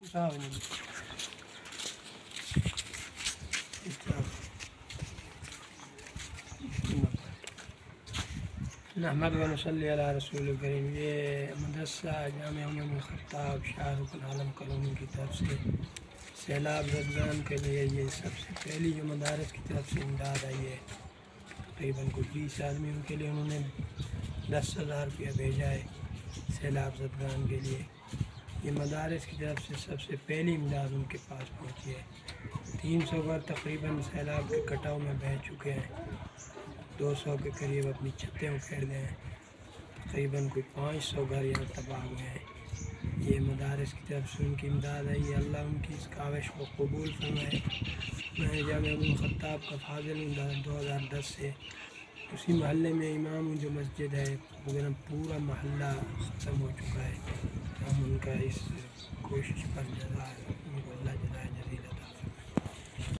نحمد و نصلی علی رسول کریم۔ یہ مدرسہ جامعہ عمر بن الخطاب شاہ رکن عالم کالونی کی طرف سے سیلاب زدگان کے لیے یہ سب سے پہلی جو مدارس کی طرف سے امداد آئی ہے، تقریباً کچھ 20 آدمیوں کے لیے انہوں نے 10,000 روپیہ بھیجا ہے سیلاب زدگان کے لیے۔ یہ مدارس کی طرف سے سب سے پہلی امداد ان کے پاس پہنچی ہے۔ 300 گھر تقریباً سیلاب کے کٹاؤ میں بہہ چکے ہیں، 200 کے قریب اپنی چھتیں اکھیڑ گئے ہیں، تقریباً کوئی 500 گھر یہاں تباہ ہوئے ہیں۔ یہ مدارس کی طرف سے ان کی امداد آئی ہے، اللہ ان کی اس کاوش کو قبول فرمائے۔ میں جامعہ عمر بن الخطاب کا فاضل ہوں 2010 سے، اسی محلے میں امام ہوں جو مسجد ہے، مگر پورا محلہ ختم ہو چکا ہے۔ ہم ان کا اس کوشش پر جزائے